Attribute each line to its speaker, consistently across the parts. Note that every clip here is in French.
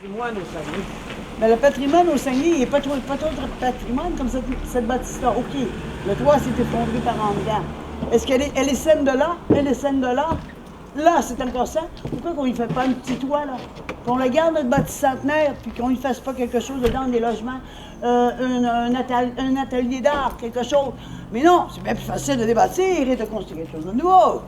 Speaker 1: Patrimoine au Saguenay. Mais le patrimoine au Saguenay, il n'est pas trop de patrimoine comme cette bâtisse-là. OK, le toit s'est effondré par en dedans. Est-ce qu'elle est saine de là? Elle est saine de là? Là, c'est encore ça. Pourquoi qu'on ne fait pas un petit toit, là? Qu'on le garde, notre bâtisse centenaire, puis qu'on ne fasse pas quelque chose dedans, des logements, un atelier d'art, quelque chose. Mais non, c'est bien plus facile de débâtir et de construire quelque chose de nouveau.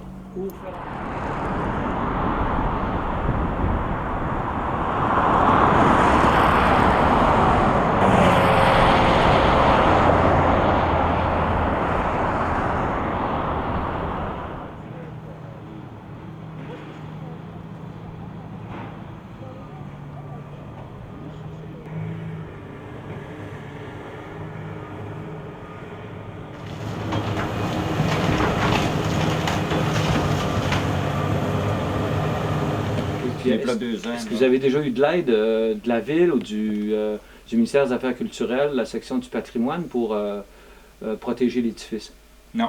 Speaker 2: Est-ce que vous avez déjà eu de l'aide de la ville ou du ministère des Affaires culturelles, la section du patrimoine, pour protéger l'édifice?
Speaker 3: Non,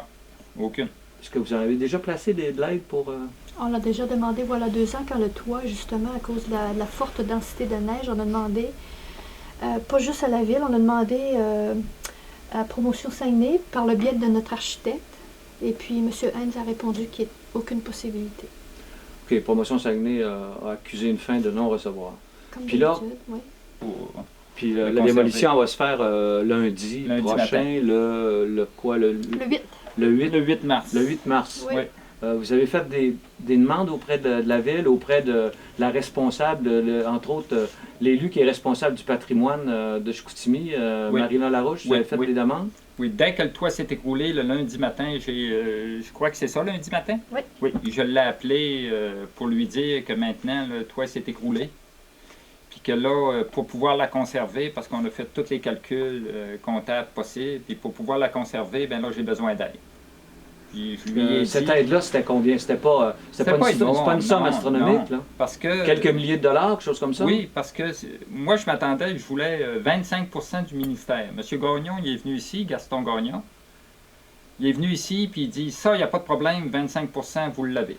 Speaker 3: aucune.
Speaker 2: Est-ce que vous en avez déjà placé de l'aide pour...
Speaker 4: On l'a déjà demandé, voilà 2 ans, quand le toit, justement, à cause de la forte densité de neige, on a demandé, pas juste à la ville, on a demandé à Promotion Saguenay par le biais de notre architecte. Et puis, M. Heinz a répondu qu'il n'y a aucune possibilité.
Speaker 2: OK, Promotion Saguenay a accusé une fin de non-recevoir.
Speaker 4: Comme
Speaker 2: Puis là,
Speaker 4: d'habitude, oui.
Speaker 2: Puis la démolition va se faire lundi prochain,
Speaker 3: matin.
Speaker 2: le
Speaker 4: 8.
Speaker 2: Le 8,
Speaker 3: Le 8 mars.
Speaker 2: Le 8 mars.
Speaker 4: Oui.
Speaker 3: Oui.
Speaker 2: Vous avez fait des demandes auprès de la ville, auprès de la responsable, entre autres, l'élu qui est responsable du patrimoine de Chicoutimi,
Speaker 3: Oui.
Speaker 2: Marina Larouche. Vous
Speaker 3: Oui,
Speaker 2: avez fait
Speaker 3: oui.
Speaker 2: des demandes?
Speaker 3: Oui, dès que le toit s'est écroulé le lundi matin, je crois que c'est ça, lundi matin?
Speaker 4: Oui.
Speaker 3: Oui, je l'ai appelé pour lui dire que maintenant le toit s'est écroulé. Puis que là, pour pouvoir la conserver, parce qu'on a fait tous les calculs comptables possibles, puis pour pouvoir la conserver, ben là, j'ai besoin d'aide. Puis je lui ai
Speaker 2: Cette
Speaker 3: dit-
Speaker 2: aide-là, c'était combien? C'était pas une somme astronomique,
Speaker 3: non,
Speaker 2: là?
Speaker 3: parce que...
Speaker 2: Quelques milliers de dollars, quelque chose comme ça?
Speaker 3: Oui, parce que moi, je m'attendais, je voulais 25% du ministère. M. Gagnon, il est venu ici, Gaston Gagnon. Il est venu ici, puis il dit, ça, il n'y a pas de problème, 25%, vous l'avez.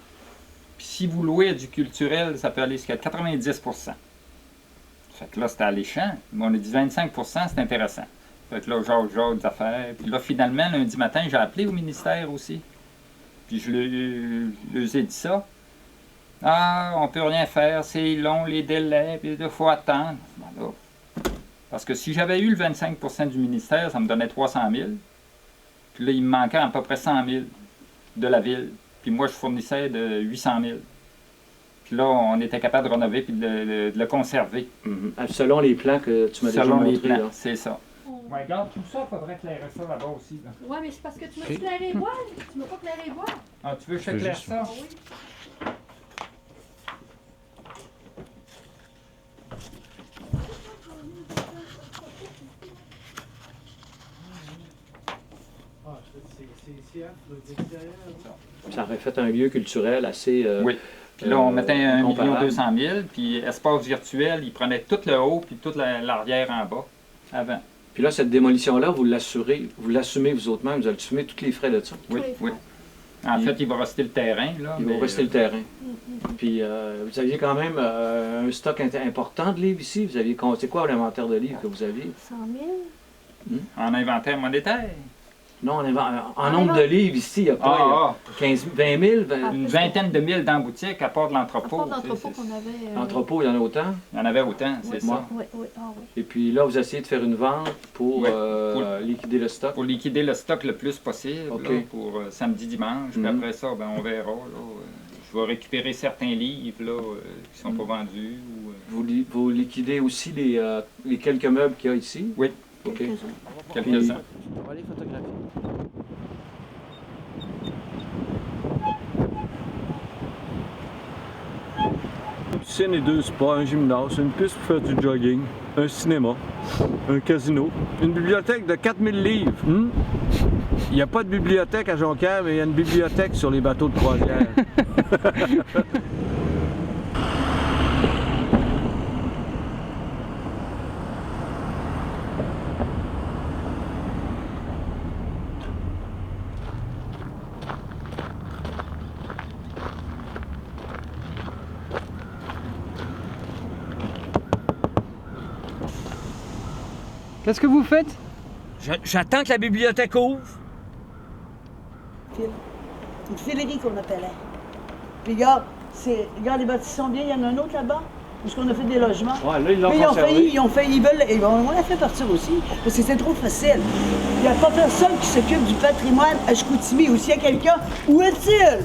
Speaker 3: Puis si vous louez à du culturel, ça peut aller jusqu'à 90%. Fait que là, c'était alléchant. Mais on a dit 25%, c'est intéressant. Fait que là, genre des affaires. Puis là, finalement, lundi matin, j'ai appelé au ministère aussi. Puis je leur ai dit ça. Ah, on peut rien faire, c'est long, les délais, puis il faut attendre. Ben là, parce que si j'avais eu le 25% du ministère, ça me donnait 300 000. Puis là, il me manquait à peu près 100 000 de la ville. Puis moi, je fournissais de 800 000. Puis là, on était capable de rénover puis de le conserver.
Speaker 2: Mhm. Selon les plans que tu m'as déjà
Speaker 3: Selon les
Speaker 2: montrés,
Speaker 3: plans,
Speaker 2: là.
Speaker 3: c'est ça. Ouais, regarde, tout ça, il faudrait éclairer ça là-bas aussi. Là.
Speaker 4: Oui, mais c'est parce que tu m'as éclairé les voiles. Tu m'as pas éclairé les voiles.
Speaker 3: Ah, tu veux que je t'éclaire ça?
Speaker 4: Ah oui.
Speaker 2: Ça aurait fait un lieu culturel assez...
Speaker 3: Oui. Puis là, on mettait 1
Speaker 2: comparable.
Speaker 3: 200 000, puis espace virtuel, il prenait tout le haut puis toute l'arrière en bas, avant.
Speaker 2: Puis là, cette démolition-là, vous l'assumez vous autres mêmes, vous assumez tous les frais de ça.
Speaker 3: Oui,
Speaker 4: Tous les
Speaker 3: oui.
Speaker 4: frais.
Speaker 3: En
Speaker 2: Puis-
Speaker 3: fait, il va rester le terrain, là.
Speaker 2: Il
Speaker 3: mais,
Speaker 2: va rester le terrain.
Speaker 4: Mm-hmm.
Speaker 2: Puis vous aviez quand même un stock important de livres ici. Vous aviez, c'est quoi l'inventaire de livres que vous aviez?
Speaker 4: 100 000.
Speaker 3: En inventaire monétaire.
Speaker 2: Non, en nombre de livres ici, il n'y a pas
Speaker 3: Ah,
Speaker 2: 15, 20 000.
Speaker 3: une vingtaine de mille dans la boutique, à part de
Speaker 4: À
Speaker 3: l'entrepôt.
Speaker 4: part l'entrepôt
Speaker 3: tu sais,
Speaker 4: qu'on avait.
Speaker 2: L'entrepôt, il y en a autant.
Speaker 3: Il y en avait autant, c'est
Speaker 4: Oui,
Speaker 3: ça.
Speaker 4: oui, oui. Ah oui.
Speaker 2: Et puis là, vous essayez de faire une vente pour
Speaker 3: Oui,
Speaker 2: liquider le stock.
Speaker 3: Pour liquider le stock le plus possible,
Speaker 2: OK.
Speaker 3: là, pour samedi, dimanche. Puis
Speaker 2: Mhm.
Speaker 3: après ça, ben, on verra. Là, je vais récupérer certains livres là, qui ne sont pas vendus. Ou,
Speaker 2: Vous liquidez aussi les quelques meubles qu'il y a ici?
Speaker 3: Oui.
Speaker 2: OK.
Speaker 4: Quelques-uns.
Speaker 3: quelques-uns.
Speaker 2: On va aller photographier.
Speaker 5: Une piscine et 2 spas, un gymnase, une piste pour faire du jogging, un cinéma, un casino, une bibliothèque de 4000 livres. Il n'y a pas de bibliothèque à Jonquière, mais il y a une bibliothèque sur les bateaux de croisière.
Speaker 3: Qu'est-ce que vous faites?
Speaker 6: J'attends que la bibliothèque ouvre.
Speaker 1: Une filerie qu'on appelait. Puis regarde, regarde, les bâtiments sont bien, il y en a un autre là-bas, où on a fait des logements.
Speaker 2: Ouais, là, ils l'ont
Speaker 1: Mais
Speaker 2: conservé.
Speaker 1: ils veulent, et on l'a fait partir aussi, parce que c'est trop facile. Il n'y a pas personne qui s'occupe du patrimoine à Chicoutimi, ou s'il y a quelqu'un, où est-il?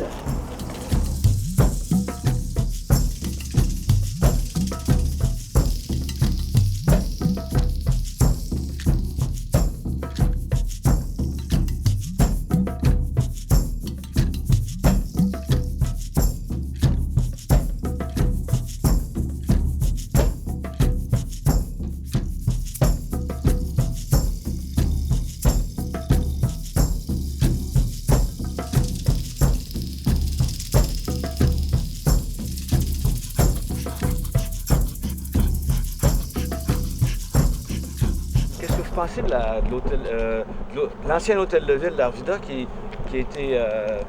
Speaker 7: Qu'est-ce que vous pensez de l'ancien hôtel de ville d'Arvida qui a été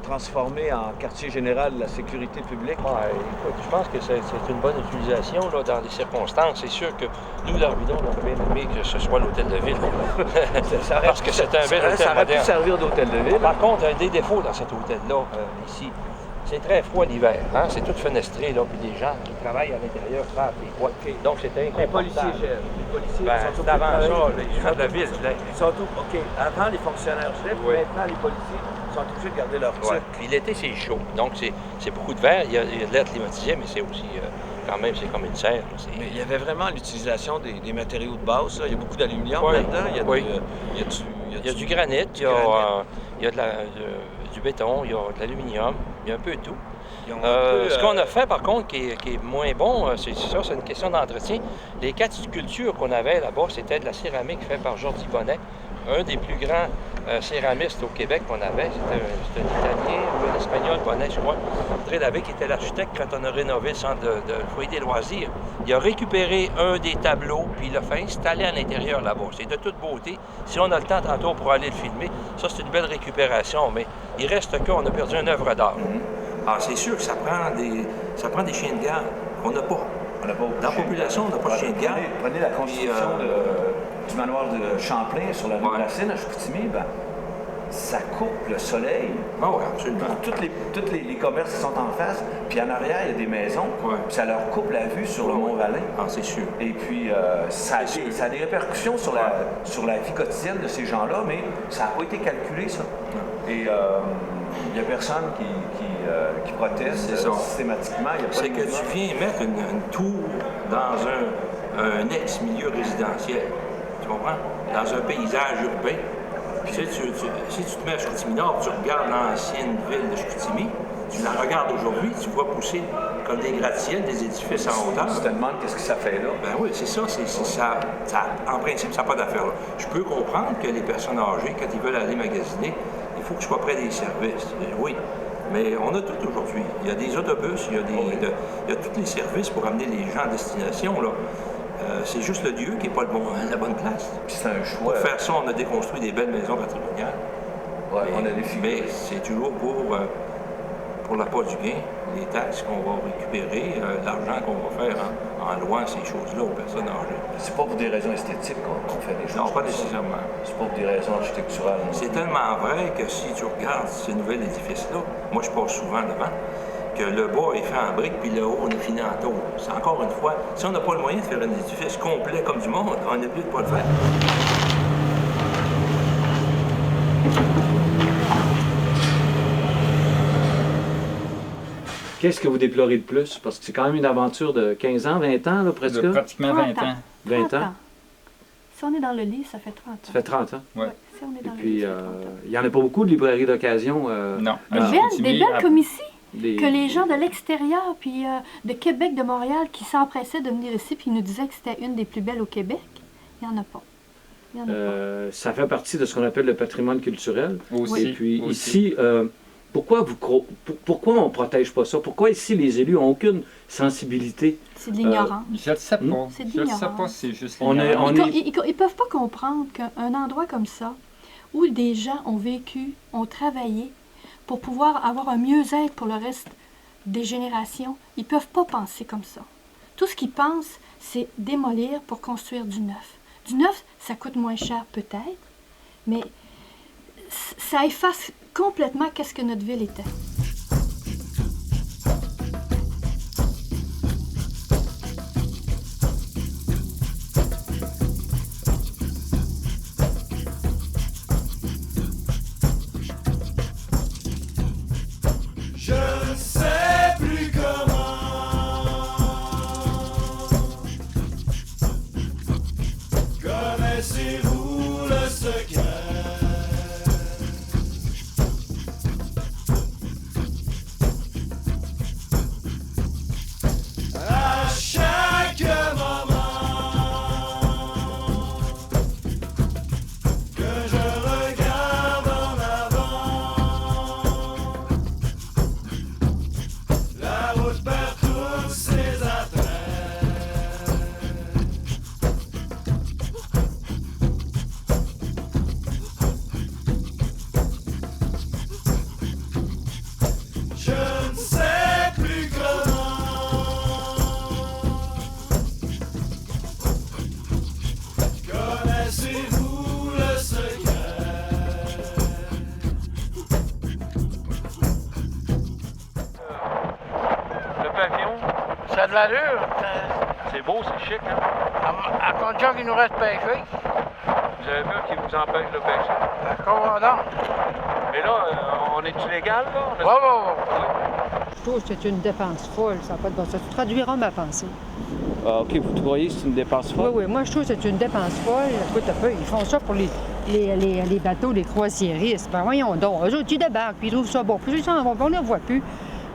Speaker 7: transformé en quartier général de la sécurité publique?
Speaker 8: Ouais, écoute, je pense que c'est une bonne utilisation là, dans les circonstances. C'est sûr que nous, l'Arvida, on aurait bien aimé que ce soit l'hôtel de ville. Parce que c'est un bel hôtel
Speaker 7: Ça aurait pu
Speaker 8: moderne.
Speaker 7: servir d'hôtel de ville.
Speaker 8: Par contre, il y a des défauts dans cet hôtel-là, ici. C'est très froid l'hiver, hein? C'est tout fenestré, là, puis des gens qui travaillent à l'intérieur frappent les froid. Donc, c'était
Speaker 7: Les policiers
Speaker 8: inconfortable.
Speaker 7: gèrent. Les policiers
Speaker 8: Ben,
Speaker 7: sont
Speaker 8: c'est avant ça,
Speaker 7: obligés
Speaker 8: les gens de la ville, je l'ai.
Speaker 7: Surtout, OK, avant les fonctionnaires gèrent,
Speaker 8: Oui.
Speaker 7: maintenant les policiers sont obligés de garder leur
Speaker 8: Ouais.
Speaker 7: titre.
Speaker 8: Puis l'été, c'est chaud. Donc, c'est beaucoup de verre. Il y a de l'air climatisé, mais c'est aussi, quand même, c'est comme une serre. Là.
Speaker 7: Mais il y avait vraiment l'utilisation des matériaux de base. Là. Il y a beaucoup d'aluminium
Speaker 8: Oui.
Speaker 7: là-dedans. Il y a,
Speaker 8: Oui.
Speaker 7: il y a
Speaker 8: Il y a du granit, il y a, du béton, il y a de l'aluminium, il y a un peu de tout.
Speaker 7: Ils ont un peu,
Speaker 8: Ce qu'on a fait, par contre, qui est moins bon, c'est une question d'entretien. Les 4 sculptures qu'on avait là-bas, c'était de la céramique faite par Jordi Bonnet, un des plus grands céramistes au Québec qu'on avait. C'était un Italien, un Espagnol, Bonnet, je crois. André Lavé, qui était l'architecte quand on a rénové le centre de foyer des loisirs. Il a récupéré un des tableaux, puis il l'a fait installer à l'intérieur là-bas. C'est de toute beauté. Si on a le temps tantôt pour aller le filmer, ça, c'est une belle récupération, mais il reste qu'on a perdu une œuvre d'art. Alors, c'est sûr que ça prend des chiens de garde qu'on n'a pas.
Speaker 9: On n'a pas
Speaker 8: Dans la population, on n'a pas de chien de garde.
Speaker 9: Prenez la construction du manoir de Champlain sur la rue
Speaker 8: Ouais.
Speaker 9: Racine à Chicoutimi, ben, ça coupe le soleil.
Speaker 8: Ah oui, absolument.
Speaker 9: Tous les commerces qui sont en face, puis en arrière, il y a des maisons,
Speaker 8: Ouais.
Speaker 9: puis ça leur coupe la vue sur le Mont-Valin.
Speaker 8: Ah, c'est sûr.
Speaker 9: Et puis, ça a des répercussions sur la vie quotidienne de ces gens-là, mais ça n'a pas été calculé, ça. Et il n'y a personne qui proteste
Speaker 8: C'est ça.
Speaker 9: systématiquement. Il y a pas
Speaker 8: C'est
Speaker 9: de
Speaker 8: que
Speaker 9: mouvement.
Speaker 8: tu viens mettre une tour dans un ex-milieu résidentiel. Tu comprends? Dans un paysage urbain. Puis si tu te mets à Chicoutimi-Nord, tu regardes l'ancienne ville de Chicoutimi, tu la regardes aujourd'hui, tu vois pousser comme des gratte-ciels, des édifices en hauteur.
Speaker 9: Tu te demandes qu'est-ce que ça fait là.
Speaker 8: Ben oui, c'est ça. En principe, ça n'a pas d'affaire là. Je peux comprendre que les personnes âgées, quand ils veulent aller magasiner, il faut que je sois près des services. Oui. Mais on a tout aujourd'hui. Il y a des autobus, il y a tous les services pour amener les gens à destination. Là. C'est juste le lieu qui n'est pas la bonne place.
Speaker 9: Puis c'est un choix.
Speaker 8: Pour faire ça, on a déconstruit des belles maisons patrimoniales.
Speaker 9: Ouais, on a des
Speaker 8: Mais c'est toujours pour l'appât du gain, les taxes qu'on va récupérer, l'argent qu'on va faire en louant ces choses-là aux personnes âgées.
Speaker 9: C'est pas pour des raisons esthétiques qu'on fait des choses.
Speaker 8: Non, pas
Speaker 9: comme ça.
Speaker 8: nécessairement.
Speaker 9: C'est pas pour des raisons architecturales.
Speaker 8: C'est tellement vrai que si tu regardes ce nouvel édifice-là, moi je passe souvent devant, que le bas est fait en briques, puis le haut, on est fini en tôle. C'est encore une fois, si on n'a pas le moyen de faire un édifice complet comme du monde, on est mieux de pas le faire.
Speaker 2: Qu'est-ce que vous déplorez le plus? Parce que c'est quand même une aventure de 15 ans, 20 ans, là, presque.
Speaker 3: De pratiquement 20 ans.
Speaker 2: 20 ans.
Speaker 4: Si on est dans le lit, ça fait 30 ans.
Speaker 2: Ça fait 30 ans.
Speaker 3: Ouais.
Speaker 4: Si on est
Speaker 2: Et
Speaker 4: dans le lit,
Speaker 2: puis,
Speaker 4: ça fait 30 ans.
Speaker 2: il n'y en a pas beaucoup de librairies d'occasion.
Speaker 3: Non.
Speaker 4: Des
Speaker 3: Alors,
Speaker 4: belles,
Speaker 3: Chicoutimi,
Speaker 4: des belles comme ici,
Speaker 2: des-
Speaker 4: que les gens de l'extérieur, puis de Québec, de Montréal, qui s'empressaient de venir ici, puis ils nous disaient que c'était une des plus belles au Québec, il n'y en a pas. Il y en a pas.
Speaker 2: Ça fait partie de ce qu'on appelle le patrimoine culturel.
Speaker 3: Aussi.
Speaker 2: Et puis
Speaker 3: aussi.
Speaker 2: ici, pourquoi on ne protège pas ça? Pourquoi ici les élus n'ont aucune sensibilité?
Speaker 4: C'est de l'ignorance.
Speaker 3: Je ne sais pas.
Speaker 4: C'est de
Speaker 3: Je ne sais
Speaker 4: l'ignorance.
Speaker 3: pas si c'est juste
Speaker 2: On est-
Speaker 3: l'ignorance.
Speaker 2: on
Speaker 4: Ils ne peuvent pas comprendre qu'un endroit comme ça, où des gens ont vécu, ont travaillé, pour pouvoir avoir un mieux-être pour le reste des générations, ils ne peuvent pas penser comme ça. Tout ce qu'ils pensent, c'est démolir pour construire du neuf. Du neuf, ça coûte moins cher peut-être, mais ça efface complètement qu'est-ce que notre ville était.
Speaker 10: Je ne sais plus comment. Connaissez-vous le secret? À chaque moment que je regarde en avant, la route perd tous ses attraits. Je ne sais plus comment. Connaissez-vous le secret?
Speaker 2: Le pavillon,
Speaker 11: Ça a de l'allure.
Speaker 2: c'est beau, c'est chic, hein?
Speaker 11: À condition qu'il nous reste pêché.
Speaker 2: Vous avez vu qui vous empêche de pêcher?
Speaker 11: D'accord, donc.
Speaker 2: Mais là, on est-tu légal, là?
Speaker 11: Ouais, ouais, ouais.
Speaker 12: Je trouve que c'est une dépense folle, ça n'a pas de bon sens. Tu traduiras ma pensée.
Speaker 5: Ah, OK, vous croyez que c'est une dépense
Speaker 12: Oui, oui, moi je trouve que c'est une dépense folle. Écoute un peu, ils font ça pour les bateaux, les croisiéristes. Ben voyons donc, eux autres, ils débarquent, puis ils trouvent ça bon. Puis ils s'en vont, on ne les voit plus.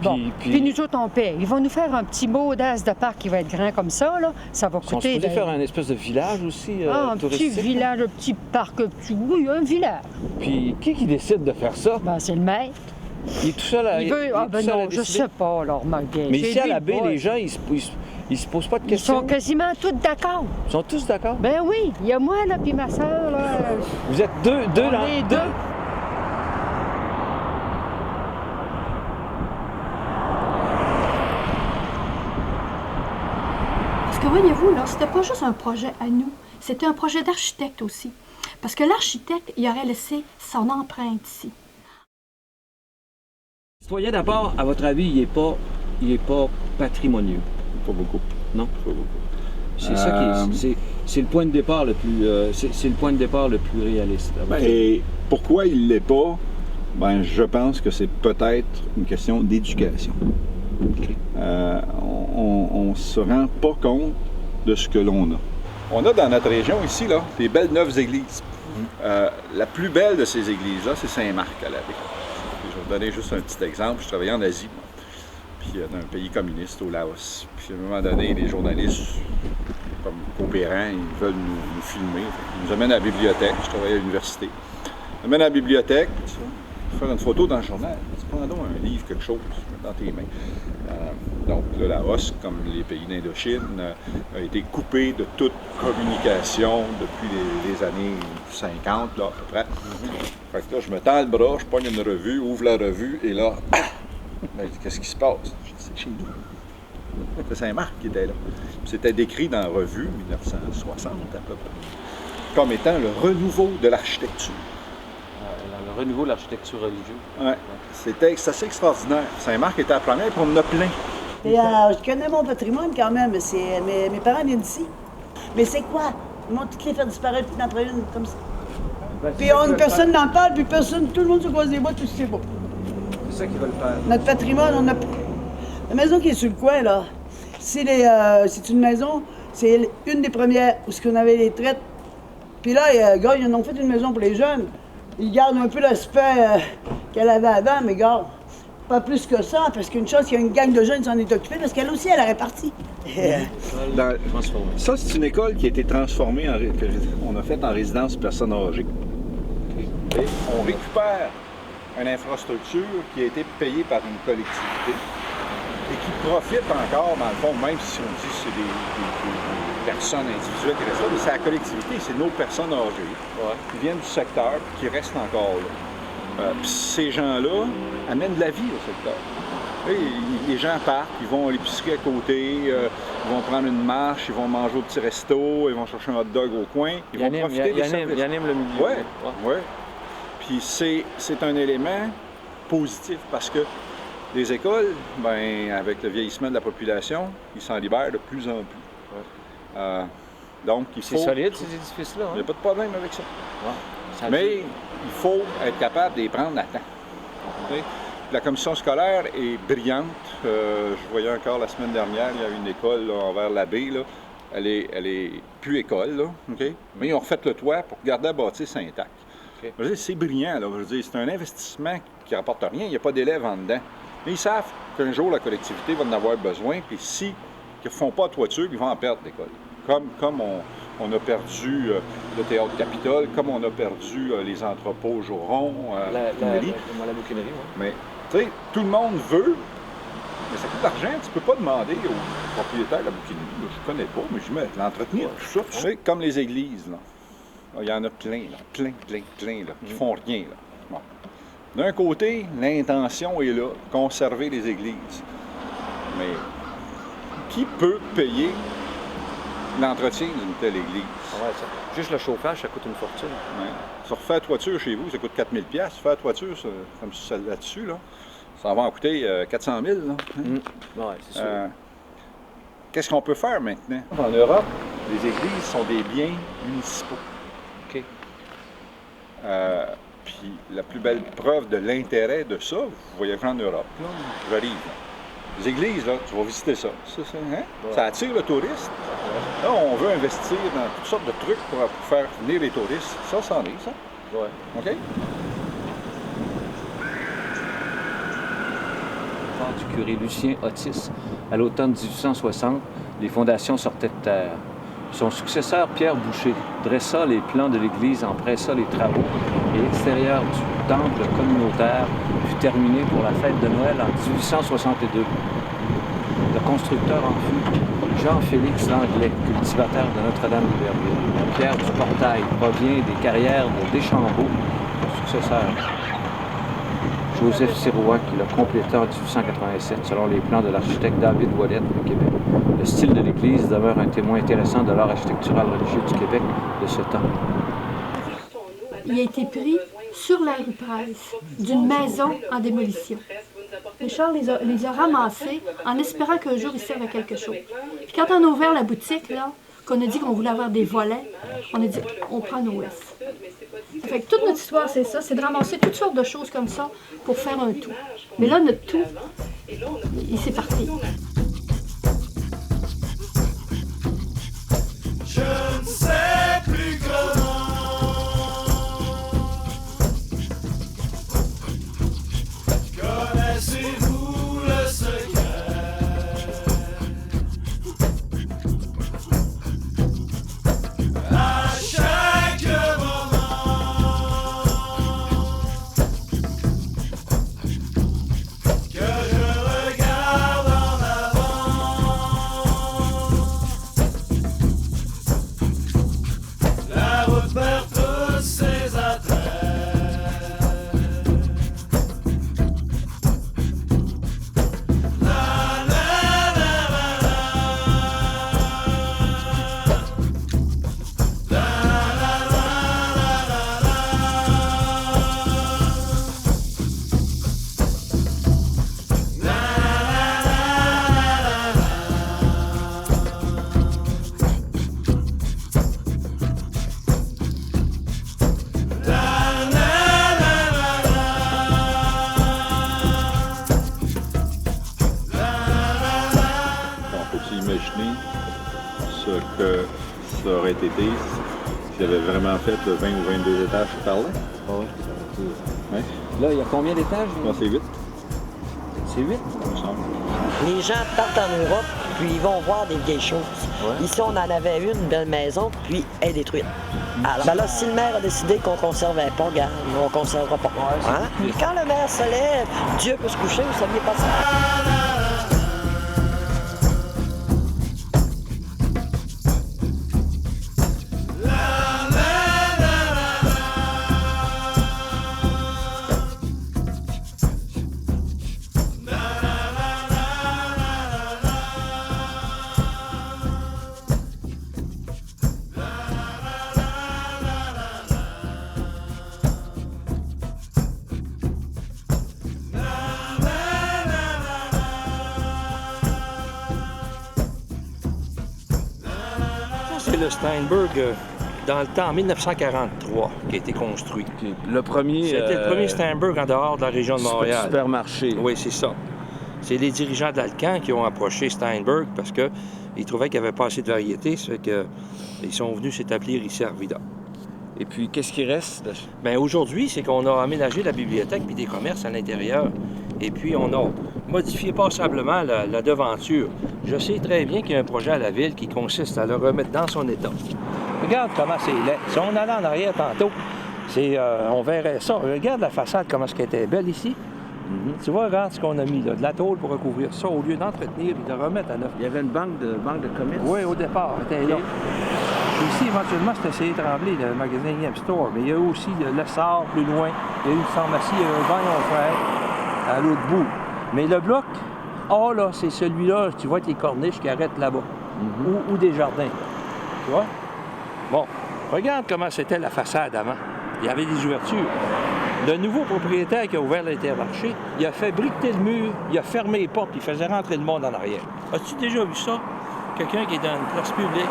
Speaker 12: Bon, puis nous autres, on paye. Ils vont nous faire un petit mot d'as de parc qui va être grand comme ça, là. Ça va
Speaker 5: Ils
Speaker 12: coûter...
Speaker 5: sont supposés faire un espèce de village aussi
Speaker 12: un
Speaker 5: touristique.
Speaker 12: petit village, un petit parc, oui, un village.
Speaker 5: Puis qui décide de faire ça?
Speaker 12: Ben, c'est le maître.
Speaker 5: Il est tout seul à...
Speaker 12: Il veut... Ah ben non, je sais pas, alors, Marguerite.
Speaker 5: Mais ici, à la baie, les gens, ils se posent pas de
Speaker 12: Ils
Speaker 5: questions.
Speaker 12: sont quasiment tous d'accord.
Speaker 5: Ils sont tous d'accord?
Speaker 12: Ben oui, il y a moi, là, puis ma soeur, là.
Speaker 5: Vous êtes deux
Speaker 12: on
Speaker 5: là?
Speaker 12: est deux.
Speaker 4: Parce que voyez-vous, là, c'était pas juste un projet à nous, c'était un projet d'architecte aussi. Parce que l'architecte, il aurait laissé son empreinte ici.
Speaker 5: Le citoyen, d'abord, à votre avis, il est pas patrimonieux?
Speaker 13: Pas beaucoup.
Speaker 5: Non?
Speaker 13: Pas beaucoup.
Speaker 5: C'est ça qui est... C'est le point de départ le plus... c'est le point de départ le plus réaliste.
Speaker 13: Et pourquoi il ne l'est pas? Ben, je pense que c'est peut-être une question d'éducation.
Speaker 5: Okay.
Speaker 13: On ne se rend pas compte de ce que l'on a. On a dans notre région ici, là, des belles neuves églises. La plus belle de ces églises-là, c'est Saint-Marc à la baie. Je vais vous donner juste un petit exemple. Je travaillais en Asie, moi. Puis dans un pays communiste, au Laos. Puis à un moment donné, les journalistes, comme coopérants, ils veulent nous filmer. Ils nous amènent à la bibliothèque. Je travaillais à l'université. Ils nous amènent à la bibliothèque, puis faire une photo dans le journal. Tu prends donc un livre, quelque chose, dans tes mains. Donc le Laos, comme les pays d'Indochine, a été coupé de toute communication depuis les années 50, là, à peu près. Fait que là, je me tends le bras, je pogne une revue, ouvre la revue, et là, ben, qu'est-ce qui se passe? Je dis, c'est chez nous. C'était Saint-Marc qui était là. C'était décrit dans la revue, 1960 à peu près, comme étant le renouveau de l'architecture.
Speaker 2: Le renouveau de l'architecture religieuse.
Speaker 13: Oui, c'est assez extraordinaire. Saint-Marc était la première, puis on en a plein.
Speaker 1: Et, je connais mon patrimoine quand même. Mes parents viennent d'ici. Mais c'est quoi? Ils vont toutes les faire disparaître une après une, comme ça. Puis personne n'en parle, puis personne, tout le monde se croise les bois, tout c'est beau.
Speaker 2: C'est ça qu'ils veulent faire.
Speaker 1: Notre patrimoine, on a... La maison qui est sur le coin, là, c'est une maison, c'est une des premières où on avait les traites. Puis là, gars, ils en ont fait une maison pour les jeunes. Ils gardent un peu l'aspect qu'elle avait avant, mais gars, pas plus que ça, parce qu'une chose, qu'il y a une gang de jeunes qui s'en est occupée, parce qu'elle aussi, elle est répartie.
Speaker 13: Ça, c'est une école qui a été transformée, qu'on a faite en résidence personnes âgées. Et on récupère une infrastructure qui a été payée par une collectivité et qui profite encore, dans le fond, même si on dit que c'est des personnes individuelles qui restent là, mais c'est la collectivité, c'est nos personnes âgées qui viennent du secteur et qui restent encore là. Puis ces gens-là amènent de la vie au secteur. Et les gens partent, ils vont à l'épicerie à côté, ils vont prendre une marche, ils vont manger au petit resto, ils vont chercher un hot dog au coin, ils vont profiter des services.
Speaker 2: Il anime le milieu.
Speaker 13: Oui. Puis c'est un élément positif parce que les écoles, ben, avec le vieillissement de la population, ils s'en libèrent de plus en plus. Donc, il faut...
Speaker 2: C'est solide, ces édifices-là.
Speaker 13: Il n'y a pas de problème avec ça.
Speaker 2: Ouais.
Speaker 13: Mais il faut être capable de les prendre à temps. Okay? La commission scolaire est brillante. Je voyais encore la semaine dernière, il y a une école là, envers la baie. Là. Elle est plus école, là, okay? Mais ils ont refait le toit pour garder la bâtisse intacte. Okay. C'est brillant. Là. C'est un investissement qui ne rapporte rien. Il n'y a pas d'élèves en dedans. Mais ils savent qu'un jour, la collectivité va en avoir besoin. Puis si ils ne font pas de toiture, ils vont en perdre l'école. Comme on a perdu le Théâtre Capitole, comme on a perdu les entrepôts au Joron,
Speaker 2: la bouquinerie.
Speaker 13: Mais tu sais, tout le monde veut, mais ça coûte de l'argent. Tu ne peux pas demander au propriétaire de la bouquinerie, je ne connais pas, mais je mets l'entretenir, tout ça. Tu sais, comme les églises, là. Il y en a plein, là, plein, là, qui font rien. Là. Bon. D'un côté, l'intention est là, conserver les églises. Mais qui peut payer l'entretien d'une telle église?
Speaker 2: Juste le chauffage, ça coûte une fortune.
Speaker 13: Ouais. Ça refait la toiture chez vous, ça coûte 4 000 $. Faire la toiture, comme celle là-dessus, là, ça va en coûter 400 000 là, hein?
Speaker 2: Oui, c'est sûr.
Speaker 13: Qu'est-ce qu'on peut faire maintenant? En Europe, les églises sont des biens municipaux.
Speaker 2: OK.
Speaker 13: Puis la plus belle preuve de l'intérêt de ça, vous voyagez en Europe, là, j'arrive. Les églises, là, tu vas visiter ça. Ça attire le touriste. Là, on veut investir dans toutes sortes de trucs pour faire venir les touristes. Ça, c'en est, ça.
Speaker 2: Oui.
Speaker 13: OK?
Speaker 2: Du curé Lucien Otis, à l'automne 1860, les fondations sortaient de terre. Son successeur, Pierre Boucher, dressa les plans de l'église, empressa les travaux et l'extérieur du temple communautaire fut terminé pour la fête de Noël en 1862. Le constructeur en fut Jean-Félix Langlais, cultivateur de Notre-Dame-d'Iberville. La pierre du portail provient des carrières de Deschambault, son successeur. Joseph Sirois qui l'a complété en 1887 selon les plans de l'architecte David Ouellette de Québec. Le style de l'église demeure un témoin intéressant de l'art architectural religieux du Québec de ce temps.
Speaker 4: Il a été pris sur la rue Price d'une maison en démolition. Richard les a ramassés en espérant qu'un jour ils servent à quelque chose. Puis quand on a ouvert la boutique, là, qu'on a dit qu'on voulait avoir des volets, on a dit on prend nos S. Fait que toute notre histoire, c'est ça, c'est de ramasser toutes sortes de choses comme ça pour faire un tout. Mais là, notre tout, il s'est parti.
Speaker 10: Je ne sais plus comment. Connaissez-vous le secret? À chaque moment que je regarde en avant, la route perd tous ses attraits.
Speaker 13: Ce que ça aurait été s'il avait vraiment fait 20 ou 22 étages par là.
Speaker 2: Ah oui.
Speaker 13: Ouais.
Speaker 2: Là, il y a combien d'étages?
Speaker 13: Non, c'est 8.
Speaker 2: C'est 8?
Speaker 13: Il me semble.
Speaker 14: Les gens partent en Europe, puis ils vont voir des vieilles choses. Ouais. Ici, on en avait une belle maison, puis elle est détruite. Alors, ben là, si le maire a décidé qu'on ne conservait pas, regarde, on ne conservera pas. Hein? Puis quand le maire se lève, Dieu peut se coucher, vous saviez pas ça?
Speaker 8: le Steinberg dans le temps, en 1943, qui a été construit.
Speaker 7: Le premier...
Speaker 8: C'était le premier Steinberg en dehors de la région de Montréal.
Speaker 7: Supermarché.
Speaker 8: Oui, c'est ça. C'est les dirigeants d'Alcan qui ont approché Steinberg parce qu'ils trouvaient qu'il n'y avait pas assez de variété, ça fait qu'ils sont venus s'établir ici à Arvida.
Speaker 7: Et puis, qu'est-ce qui reste?
Speaker 8: Bien, aujourd'hui, c'est qu'on a aménagé la bibliothèque puis des commerces à l'intérieur. Et puis, on a modifié passablement la devanture. Je sais très bien qu'il y a un projet à la ville qui consiste à le remettre dans son état. Regarde comment c'est laid. Si on allait en arrière tantôt, on verrait ça. Regarde la façade, comment elle était belle ici. Tu vois, regarde ce qu'on a mis là, de la tôle pour recouvrir ça, au lieu d'entretenir et de remettre à neuf.
Speaker 7: Il y avait une banque de commerce?
Speaker 8: Oui, au départ, elle était là. Ici, éventuellement, c'était C. Tremblay, le magasin Yam Store. Mais il y a aussi le Sort plus loin. Il y a une pharmacie, un bain au frère, à l'autre bout. Mais le bloc, là, c'est celui-là, tu vois, les corniches qui arrêtent là-bas. Ou des jardins. Tu vois? Bon, regarde comment c'était la façade avant. Il y avait des ouvertures. Le nouveau propriétaire qui a ouvert l'Intermarché, il a fait briqueter le mur, il a fermé les portes, puis il faisait rentrer le monde en arrière. As-tu déjà vu ça? Quelqu'un qui est dans une place publique,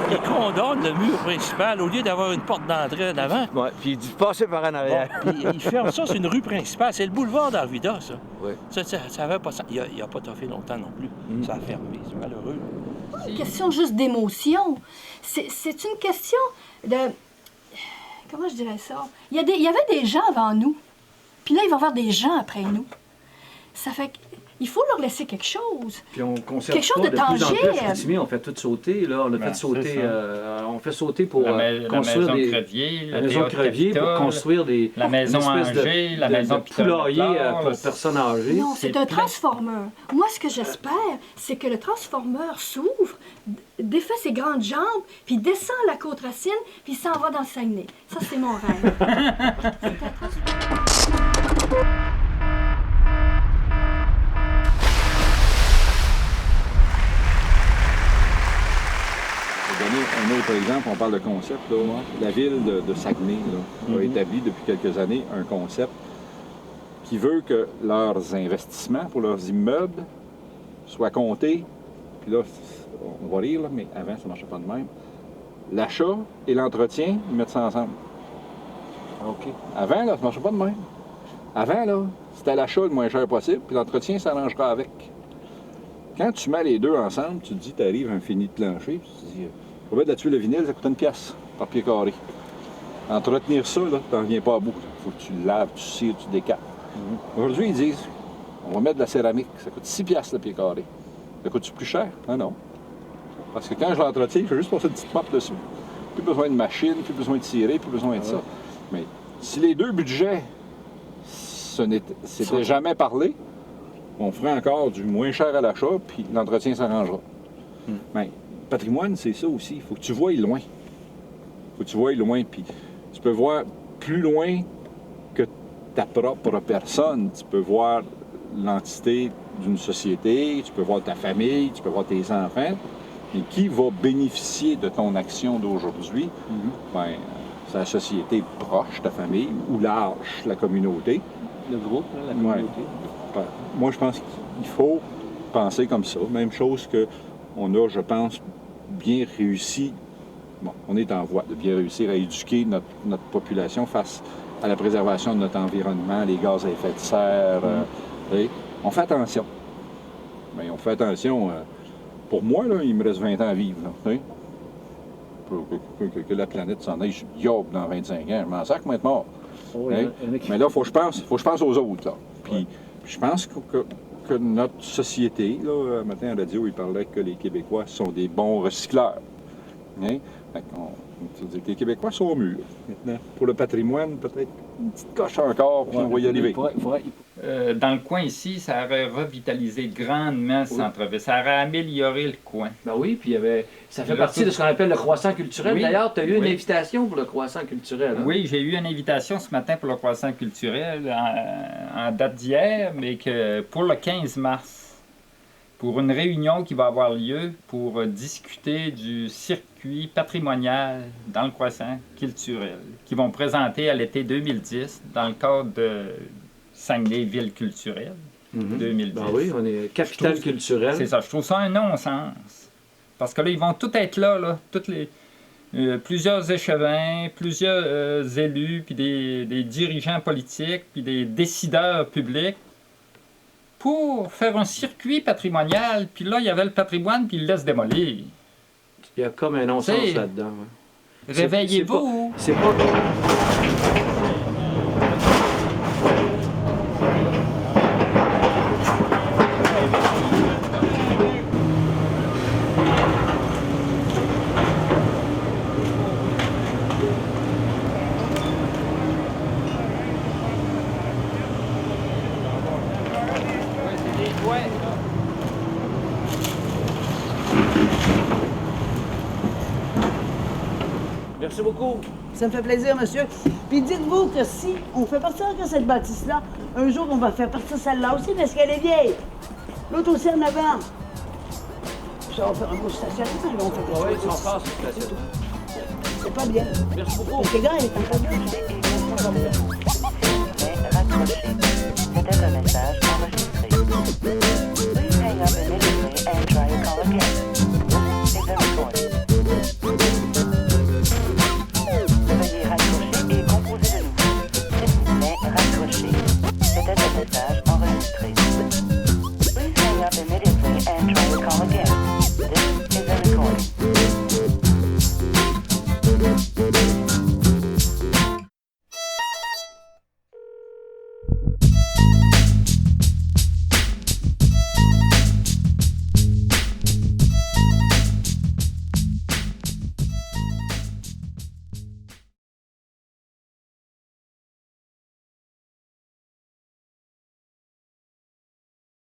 Speaker 8: qui condamne le mur principal au lieu d'avoir une porte d'entrée en avant.
Speaker 7: Oui, puis il passait par en arrière.
Speaker 8: Bon, puis il ferme ça, c'est une rue principale. C'est le boulevard d'Arvida, ça.
Speaker 7: Oui.
Speaker 8: Ça avait pas... Il a pas toffé longtemps non plus. Ça a fermé, c'est malheureux.
Speaker 4: Une question juste d'émotion. C'est une question de... Comment je dirais ça? Il y avait des gens avant nous. Puis là, il va y avoir des gens après nous. Ça fait qu'il faut leur laisser quelque chose.
Speaker 2: Puis on conserve
Speaker 4: quelque chose
Speaker 2: pas
Speaker 4: de
Speaker 2: plus en plus.
Speaker 4: tangible.
Speaker 2: À Chicoutimi, on fait tout sauter. Là, on a fait sauter. On fait sauter pour construire
Speaker 3: la maison
Speaker 2: des...
Speaker 3: Crevier,
Speaker 2: la maison Crevier pour construire des...
Speaker 3: La maison Angers, la maison
Speaker 2: poulailler pour personnes âgées.
Speaker 4: Non, c'est un transformeur. Moi, ce que j'espère, c'est que le transformeur s'ouvre, défait ses grandes jambes, puis descend la côte Racine, puis s'en va dans le Saguenay. Ça, c'est mon rêve. C'est un transformeur.
Speaker 13: Un autre exemple, on parle de concept. Là. La ville de Saguenay a établi depuis quelques années un concept qui veut que leurs investissements pour leurs immeubles soient comptés. Puis là, on va rire, là, mais avant, ça ne marchait pas de même. L'achat et l'entretien, ils mettent ça ensemble. OK. Avant, là, ça ne marchait pas de même. Avant, là, c'était l'achat le moins cher possible, puis l'entretien s'arrangera avec. Quand tu mets les deux ensemble, tu te dis, tu arrives à un fini de plancher, puis tu te dis, on va mettre de la tuile de vinyle, ça coûte une pièce par pied carré. Entretenir ça, là, tu n'en viens pas à bout. Il faut que tu le laves, tu cires, tu décapes. Aujourd'hui, ils disent, on va mettre de la céramique, ça coûte 6 pièces le pied carré. Ça coûte-tu plus cher? Non. Parce que quand je l'entretiens, je fais juste passer une petite mop dessus. Plus besoin de machine, plus besoin de tirer, plus besoin de ça. Mais si les deux budgets s'étaient jamais parlé, on ferait encore du moins cher à l'achat, puis l'entretien s'arrangera. Mais patrimoine, c'est ça aussi. Il faut que tu voies loin. Puis tu peux voir plus loin que ta propre personne. Tu peux voir l'entité d'une société, tu peux voir ta famille, tu peux voir tes enfants. Mais qui va bénéficier de ton action d'aujourd'hui? Ben, c'est la société proche, ta famille, ou large, la communauté.
Speaker 2: Le groupe, la communauté.
Speaker 13: Ouais. Moi, je pense qu'il faut penser comme ça. Même chose qu'on a, je pense, bien réussi. Bon, on est en voie de bien réussir à éduquer notre population face à la préservation de notre environnement, les gaz à effet de serre. On fait attention. Mais on fait attention. Pour moi, là, il me reste 20 ans à vivre. Là, pour que la planète s'en aille yob dans 25 ans. Je m'en sers comme être mort. Mais là, il faut que je pense aux autres. Là. Puis je pense que notre société, là, un matin à la radio, il parlait que les Québécois sont des bons recycleurs. Les Québécois sont mûrs. Maintenant, pour le patrimoine, peut-être une petite coche encore, puis on va y arriver.
Speaker 3: Dans le coin ici, ça aurait revitalisé grandement ce centre-ville. Ça aurait amélioré le coin.
Speaker 2: Ben oui, puis ça fait partie de ce qu'on appelle le croissant culturel. Oui. D'ailleurs, tu as eu une invitation pour le croissant culturel. Hein?
Speaker 3: Oui, j'ai eu une invitation ce matin pour le croissant culturel en date d'hier, mais que pour le 15 mars, pour une réunion qui va avoir lieu pour discuter du circuit patrimonial dans le croissant culturel, qui vont présenter à l'été 2010 dans le cadre de Saguenay Ville culturelle 2010.
Speaker 2: Ben oui, on est capitale culturelle.
Speaker 3: C'est ça, je trouve ça un non-sens Parce que là, ils vont tous être là, toutes les, plusieurs échevins, plusieurs élus, puis des dirigeants politiques, puis des décideurs publics, pour faire un circuit patrimonial. Puis là, il y avait le patrimoine, puis ils le laissent démolir.
Speaker 2: Il y a comme un non-sens
Speaker 3: T'sais,
Speaker 2: là-dedans. Ouais.
Speaker 3: Réveillez-vous!
Speaker 2: C'est pas... Merci beaucoup.
Speaker 1: Ça me fait plaisir, monsieur. Puis dites-vous que si on fait partir que cette bâtisse-là, un jour, on va faire partir celle-là aussi parce qu'elle est vieille. L'autre aussi en avant. Ça va faire un beau stationnement. Là, on fait
Speaker 2: Oui, si on passe, c'est stationnement.
Speaker 1: C'est pas bien.
Speaker 2: Merci beaucoup.
Speaker 1: Parce que le gars, il est en train de...
Speaker 15: Raccroché. C'était un message enregistré.